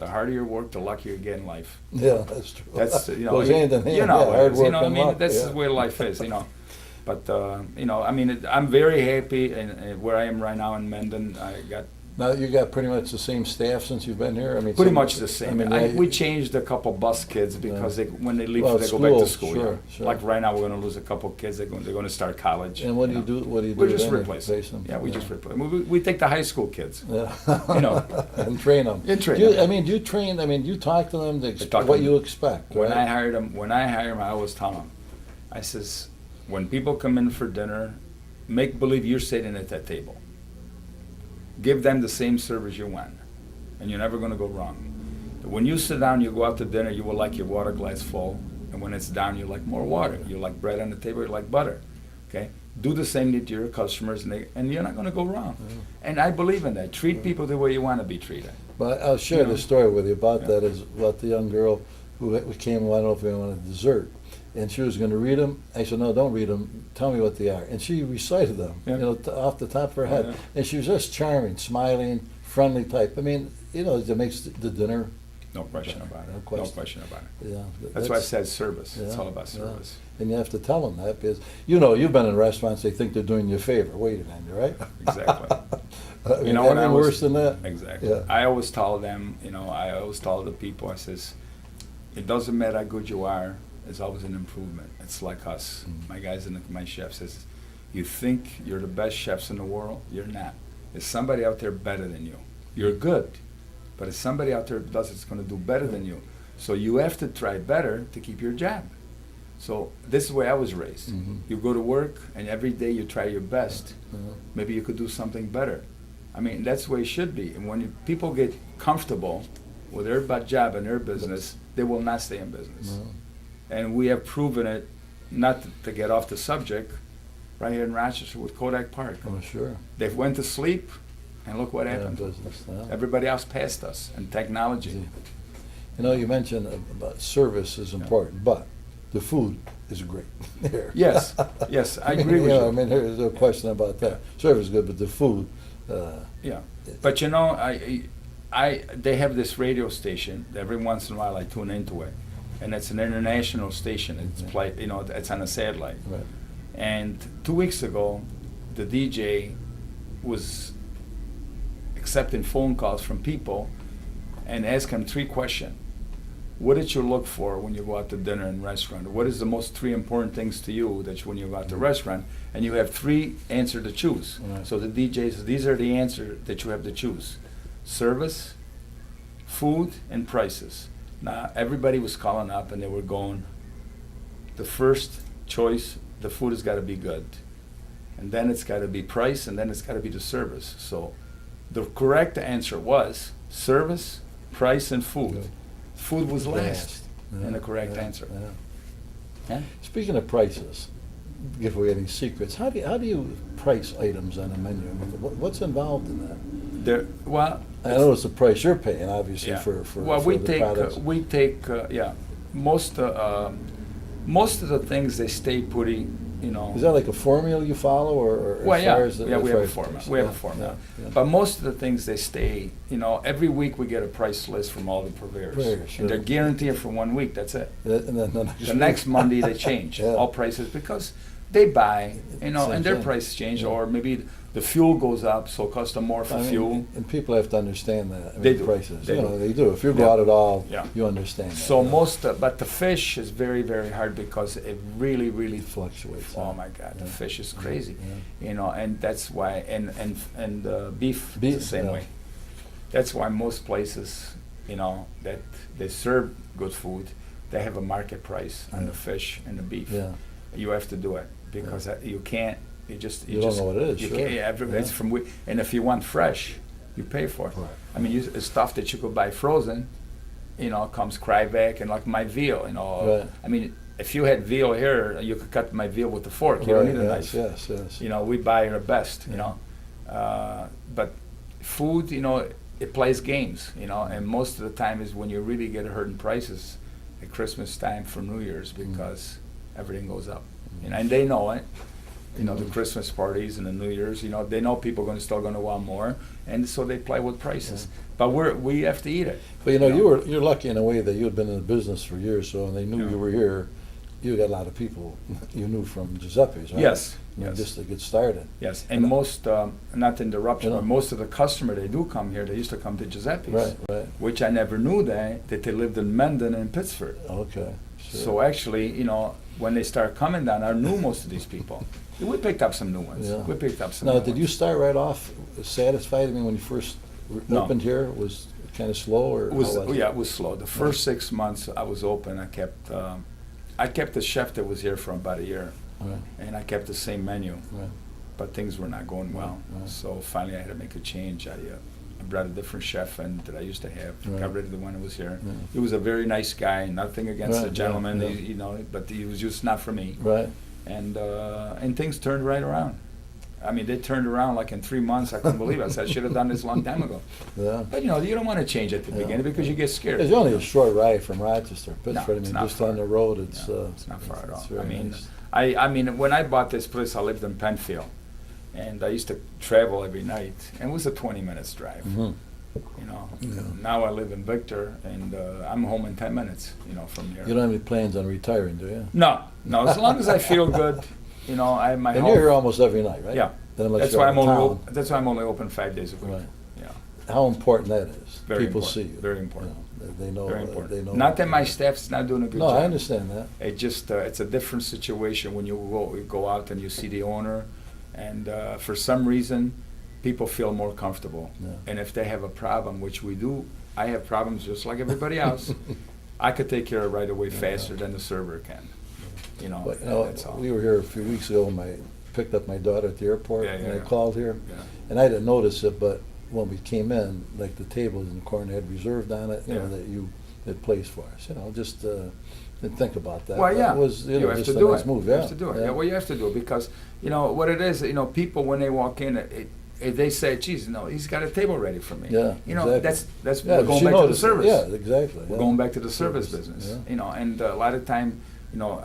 the harder you work, the luckier you get in life. Yeah, that's true. That's, you know, Goes hand in hand. you know, yeah, hard it's, work you know, I and mean, luck, that's yeah. the way life is, you know. But, you know, I mean, I'm very happy where I am right now in Mendon. I got Now you got pretty much the same staff since you've been here. I mean, pretty some- much the same. I mean, We changed a couple bus kids because when they leave, Well, they go back to school, school. sure, yeah. sure. Like right now, we're going to lose a couple kids. They're going to start college. And what do you know. do? What do you do? We just then? replace them. them. Yeah, we just replace them. We take the high school kids. Yeah. You know. and train them. And train Do you, them. I mean, do you train? I mean, do you talk to them to talk to what them. you expect? When right? I hire them, I always tell them, I says, when people come in for dinner, make believe you're sitting at that table. Give them the same service you want, and you're never going to go wrong. When you sit down, you go out to dinner, you will like your water glass full, and when it's down, you like more water. You like bread on the table, you like butter. Okay? Do the same to your customers, and you're not going to go wrong. And I believe in that. Treat people the way you want to be treated. But I'll share You know. the story with you about Yeah. that. Is about the young girl who came. I don't know if we wanted dessert, and she was going to read them. I said, "No, don't read them. Tell me what they are." And she recited them, Yeah. you know, off the top of her head. Yeah. And she was just charming, smiling, friendly type. I mean, you know, it makes the dinner. No question about it. No No question. question about it. Yeah, That's why I said service. It's yeah, all about yeah. service. And you have to tell them that because you know you've been in restaurants. They think they're doing you a favor. Wait a minute, right? Exactly. I mean, You know, when I anything was- worse than that? Exactly. Yeah. I always tell them, you know, I always tell the people, I says, it doesn't matter how good you are, it's always an improvement. It's like us. My guys and my chef says, you think you're the best chefs in the world? You're not. There's somebody out there better than you. You're good, but if somebody out there does it's going to do better than you. So you have to try better to keep your job. So this is the way I was raised. Mhm. You go to work and every day you try your best. Yeah. Maybe you could do something better. I mean, that's the way it should be. And when people get comfortable with their job and their business, they will not stay in business. No. And we have proven it, not to get off the subject, right here in Rochester with Kodak Park. Oh, sure. They went to sleep, and look what Yeah, happened. business, yeah. Everybody else passed us in technology. You know, you mentioned about service is important, but the food is great here. Yes, yes, I agree with I you. mean, there's no question about that. Service is good, but the food, Yeah, but you know, they have this radio station. Every once in a while, I tune into it, and it's an international station. It's played, you know, it's on a satellite. right. And 2 weeks ago, the DJ was accepting phone calls from people and asking them 3 questions. What did you look for when you go out to dinner in a restaurant? What is the most 3 important things to you that when you go out to a restaurant? And you have 3 answers to choose. Right. So the DJ says, these are the answers that you have to choose. Service, food, and prices. Now, everybody was calling up and they were going, the first choice, the food has got to be good. And then it's got to be price, and then it's got to be the service. So the correct answer was service, price, and food. Good. Food was last Last. Yeah, in the correct yeah, answer. yeah. Yeah? Speaking of prices, if we have any secrets, how do you price items on a menu? I mean, what's involved in that? There, well, I know it's the price you're paying, obviously, yeah. for well, for the products. we take most of the things they stay pretty, you know. Is that like a formula you follow, or Well, as yeah, far as the yeah, we have a price formula. goes? We have a Yeah, formula. yeah, yeah. But most of the things they stay, you know, every week we get a price list from all the purveyors. Purveyors, sure. And they're guaranteed for 1 week, that's it. And then The next Monday they change Yeah. all prices because they buy, you know, Same and their thing. prices change, Yeah. or maybe the fuel goes up, so it costs them more for I mean, fuel. and people have to understand that. I mean, They do. prices. They You know, do. they do. If you Yeah. go out at all, Yeah. you understand. So that, but the fish is very, very hard because it really, really it fluctuates. Oh my God, the Yeah. fish is crazy, Yeah. you know, and that's why, and beef, Beef, is the same yeah. way. That's why most places, you know, that they serve good food, they have a market price on Yeah. the fish and the beef. Yeah. You have to do it because you can't. You You don't know what it is, You sure. can't. Yeah, it's Yeah. from and if you want fresh, you pay for it. Right. I mean, it's stuff that you could buy frozen. You know, comes Kryvek and like my veal. You know, Right. I mean, if you had veal here, you could cut my veal with a fork. You don't Right, need a yes, knife. yes. You know, we buy our best. You Yeah. know, but food, you know, it plays games. You know, and most of the time is when you really get hurt in prices at Christmas time for New Year's because everything goes up. You know, and they know it. You know, the Christmas parties and the New Year's. You know, they know people are still going to want more, and so they play with prices. But we have to eat it. But you're lucky in a way that you had been in the business for years, so when they knew Yeah. you were here, you got a lot of people you knew from Giuseppe's, right? Yes, I mean, yes. just to get started. Yes, and most, not to interrupt you, Yeah. but most of the customer, they do come here, they used to come to Giuseppe's. Right, right. Which I never knew that they lived in Mendon and Pittsford. Okay. Sure. So actually, you know, when they start coming down, I knew most of these people. We picked up some new ones. Yeah. We picked up some Now, new did you ones. start right off satisfied? I mean, when you first No. opened here, it was kind of slow, or It was, how was it? yeah, it was slow. The first 6 months I was open, I kept the chef that was here for about a year, Right, and I kept the same menu, right. but things were not going well. Right. So finally I had to make a change. I brought a different chef in that I used to have, Right. got rid of the one that was here. Yeah. He was a very nice guy, nothing against Right, the gentleman, yeah. you know, but he was just not for me. Right. And things turned right around. I mean, they turned around like in 3 months. I couldn't believe it. I said, I should have done this a long time ago. Yeah. But you know, you don't want to change at the Yeah. beginning because you get scared. It's only a short ride from Rochester, Pittsford. I it's mean, not just far. on the road, it's No, it's not far at all. very I mean, nice. I mean, when I bought this place, I lived in Penfield, and I used to travel every night, and it was a 20 minutes drive. Mhm. You know, Yeah. now I live in Victor, and I'm home in 10 minutes. You know, from here. You don't have any plans on retiring, do you? No, no. As long as I feel good, you know, I have my And health. you're here almost every night, right? Yeah. Then unless That's you're why out I'm of only town. that's why I'm only open 5 days a week. Right. Yeah. How important that is. Very People important, see you. very important. You know, they know. Very important. They know. Not that my staff's not doing a good No, job. I understand that. It just it's a different situation when you go out and you see the owner, and for some reason, people feel more comfortable. Yeah. And if they have a problem, which we do, I have problems just like everybody else. I could take care of it right away faster than the server can. You know, But, you know, that's all. we were here a few weeks ago, and picked up my daughter at the airport, Yeah, and yeah, I yeah. called here, Yeah. and I didn't notice it, but when we came in, like the tables in the corner had reserved on it, you know, Yeah. that you had placed for us, you know, just didn't think about that. Well, yeah, It was, you know, have just to a do nice it. move, You yeah. have to do it. Yeah, well, you have to do it because you know what it is. You know, people when they walk in, they say, "Geez, no, he's got a table ready for me." Yeah, you know, exactly. that's Yeah, we're going she back to the noticed it. service. Yeah, exactly. We're yeah. going back to the service business. Yeah. You know, and a lot of time, you know,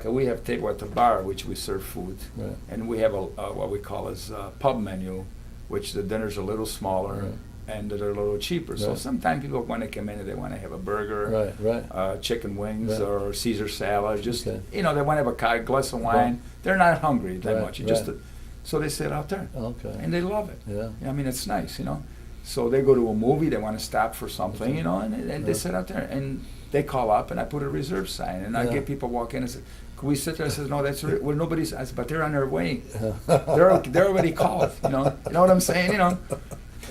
we have table at the bar, which we serve food, Right. and we have a what we call as pub menu, which the dinner's a little smaller. Right. And they're a little cheaper. So Right. sometimes people when they come in, they want to have a burger, Right, right. chicken wings, Right. or Caesar salad. Just Okay. you know, they want to have a glass of wine. Right. They're not hungry that Right, much. You just right. so they sit out there, Okay. and they love it. Yeah. I mean, it's nice, you know. So they go to a movie, they want to stop for something, Okay. you know, and they Yeah. sit out there, and they call up, and I put a reserve sign, and I Yeah. get people walk in and say, "Can we sit there?" I says, "No, that's well, nobody's." I said, "But they're on their way. They're already called, you know. You know what I'm saying, you know."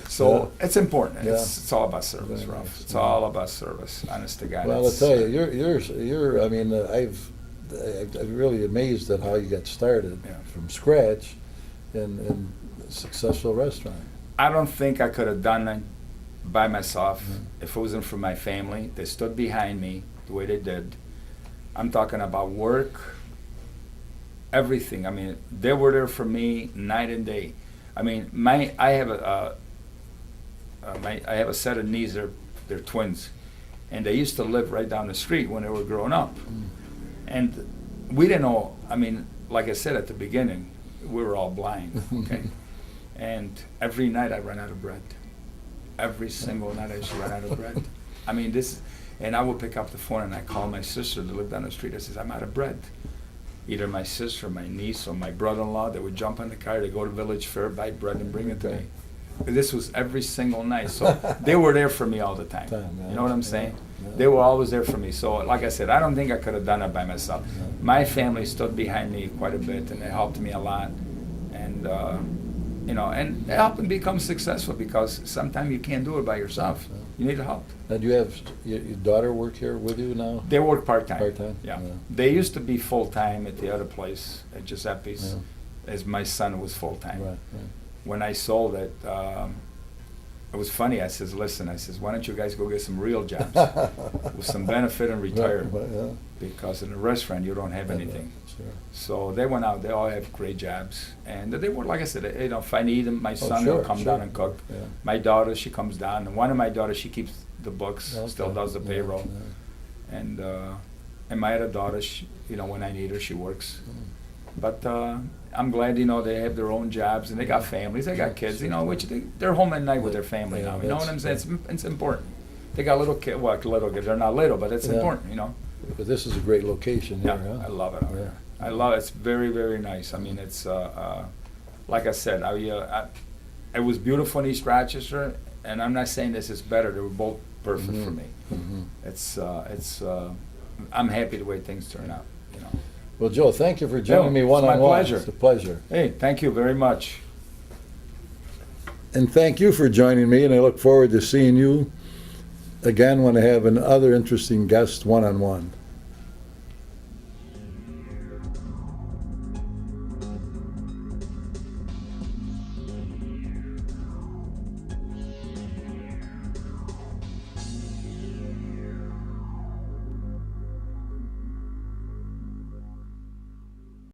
So Yeah. it's important. Yeah. It's all about service, Very Ralph. nice. It's all about service. Honest to God. Well, I'll It's, tell you, you're. I mean, I'm really amazed at how you got started Yeah. from scratch in a successful restaurant. I don't think I could have done it by myself Mhm. if it wasn't for my family. They stood behind me the way they did. I'm talking about work, everything. I mean, they were there for me night and day. I mean, I have a set of niece. They're twins, and they used to live right down the street when they were growing up. And we didn't know. I mean, like I said at the beginning, we were all blind. Okay. And every night I run out of bread. Every single night I used to run out of bread. I mean, and I would pick up the phone and I call my sister that lived down the street. I says, "I'm out of bread." Either my sister, my niece, or my brother-in-law, they would jump in the car, they go to Village Fair, buy bread and bring it to me. This was every single night. So they were there for me all the time. You know what I'm saying? Yeah. They were always there for me. So like I said, I don't think I could have done it by myself. My family stood behind me quite a bit, and they helped me a lot. And you know, and it helped me become successful because sometimes you can't do it by yourself. You need help. Now, do you have your daughter work here with you now? They work part-time. Part-time? Yeah. Yeah. They used to be full-time at the other place, at Giuseppe's, Yeah. as my son was full-time. Right, right. When I sold it, it was funny. I says, "Listen," I says, "why don't you guys go get some real jobs with some benefit and retire? Right, yeah. Because in a restaurant you don't have anything." Sure. So they went out. They all have great jobs, and they were, like I said, you know, if I need them, my son sure, will come sure. down and cook. Yeah. My daughter, she comes down, and one of my daughters, she keeps the books, Okay. still does the Yeah, payroll, yeah. and my other daughter, she, you know, when I need her, she works. But I'm glad, they have their own jobs and they got families, they got kids, which they're home at night with their family Yeah, now. You know what I'm saying? that's- It's important. They got little kids, little kids, they're not little, but it's Yeah. important. Because this is a great location Yeah, here, huh? I love it out Yeah. here. I love it. It's very, very nice. I mean, it's like I said, it was beautiful in East Rochester, and I'm not saying this is better. They were both perfect for me. Mhm. I'm happy the way things turn out. Well, Joe, thank you for joining me it's my one-on-one. pleasure. It's a pleasure. Hey, thank you very much. And thank you for joining me, and I look forward to seeing you again when I have another interesting guest one-on-one.